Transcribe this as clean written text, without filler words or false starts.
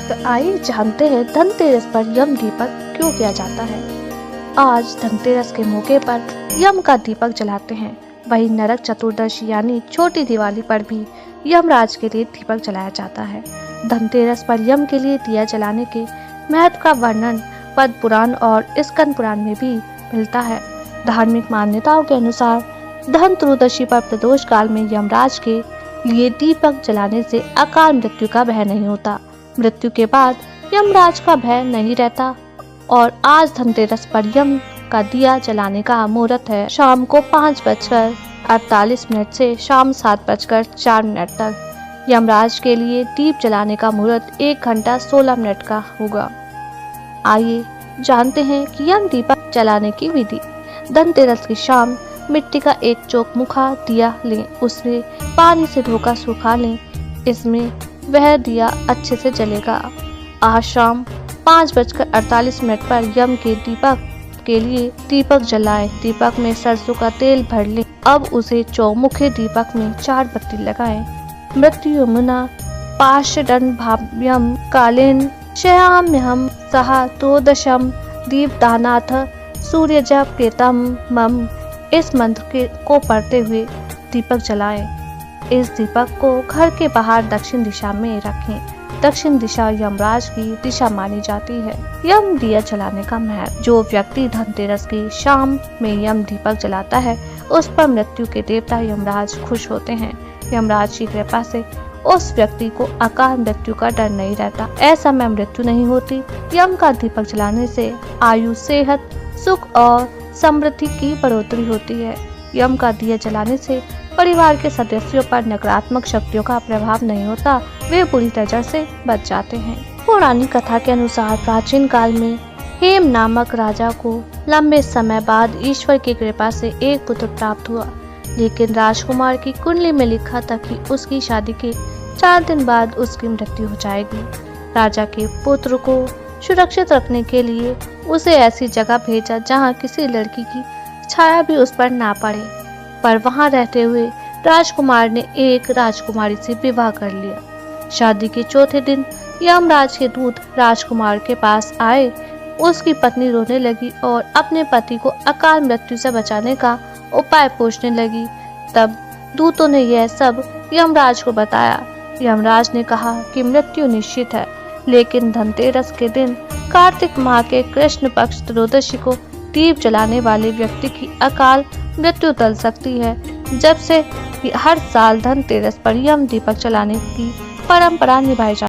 तो आइए जानते हैं धनतेरस पर यम दीपक क्यों किया जाता है। आज धनतेरस के मौके पर यम का दीपक जलाते हैं। वहीं नरक चतुर्दशी यानी छोटी दिवाली पर भी यमराज के लिए दीपक जलाया जाता है। धनतेरस पर यम के लिए दिया जलाने के महत्व का वर्णन पद्म पुराण और स्कंद पुराण में भी मिलता है। धार्मिक मान्यताओं के अनुसार धन त्रयोदशी पर प्रदोष काल में यमराज के लिए दीपक जलाने से अकाल मृत्यु का भय नहीं होता। मृत्यु के बाद यमराज का भय नहीं रहता। और आज धनतेरस पर यम का दिया जलाने का मुहूर्त है शाम को 5:48 से शाम 7:04 तक। यमराज के लिए दीप जलाने का मुहूर्त 1 घंटा 16 मिनट का होगा। आइए जानते हैं कि यम दीपक जलाने की विधि। धनतेरस की शाम मिट्टी का एक चौमुखा दिया लें, उसे पानी से धोकर सुखा लें। इसमें वह दिया अच्छे से जलेगा। आज शाम 5:48 पर यम के दीपक के लिए दीपक जलाएं। दीपक में सरसों का तेल भर लें। अब उसे चौमुखे दीपक में 4 बत्ती लगाएं। मृत्यु यमुना पाशदंड भाव्यम कालेन शयाम्यहम सहा त्रोदशम दीपदानाथ सूर्य जप केतम मम। इस मंत्र को पढ़ते हुए दीपक जलाएं। इस दीपक को घर के बाहर दक्षिण दिशा में रखें। दक्षिण दिशा यमराज की दिशा मानी जाती है। यम दिया जलाने का महत्व। जो व्यक्ति धनतेरस की शाम में यम दीपक जलाता है उस पर मृत्यु के देवता यमराज खुश होते हैं। यमराज की कृपा से उस व्यक्ति को अकाल मृत्यु का डर नहीं रहता। ऐसा में मृत्यु नहीं होती। यम का दीपक जलाने से आयु, सेहत, सुख और समृद्धि की बढ़ोतरी होती है। यम का दिया जलाने से परिवार के सदस्यों पर नकारात्मक शक्तियों का प्रभाव नहीं होता। वे बुरी नजर से बच जाते हैं। पौराणिक कथा के अनुसार प्राचीन काल में हेम नामक राजा को लंबे समय बाद ईश्वर की कृपा से एक पुत्र प्राप्त हुआ। लेकिन राजकुमार की कुंडली में लिखा था कि उसकी शादी के 4 दिन बाद उसकी मृत्यु हो जाएगी। राजा के पुत्र को सुरक्षित रखने के लिए उसे ऐसी जगह भेजा जहां किसी लड़की की छाया भी उस पर ना पड़े। पर वहां रहते हुए राजकुमार ने एक राजकुमारी से विवाह कर लिया। शादी के चौथे दिन यमराज के दूत राजकुमार के पास आए। उसकी पत्नी रोने लगी और अपने पति को अकाल मृत्यु से बचाने का उपाय पूछने लगी। तब दूतों ने यह सब यमराज को बताया। यमराज ने कहा कि मृत्यु निश्चित है, लेकिन धनतेरस के दिन कार्तिक माह के कृष्ण पक्ष त्रयोदशी को दीप जलाने वाले व्यक्ति की अकाल मृत्यु टल सकती है। जब से हर साल धनतेरस पर यम दीपक जलाने की परंपरा निभाई जाती है।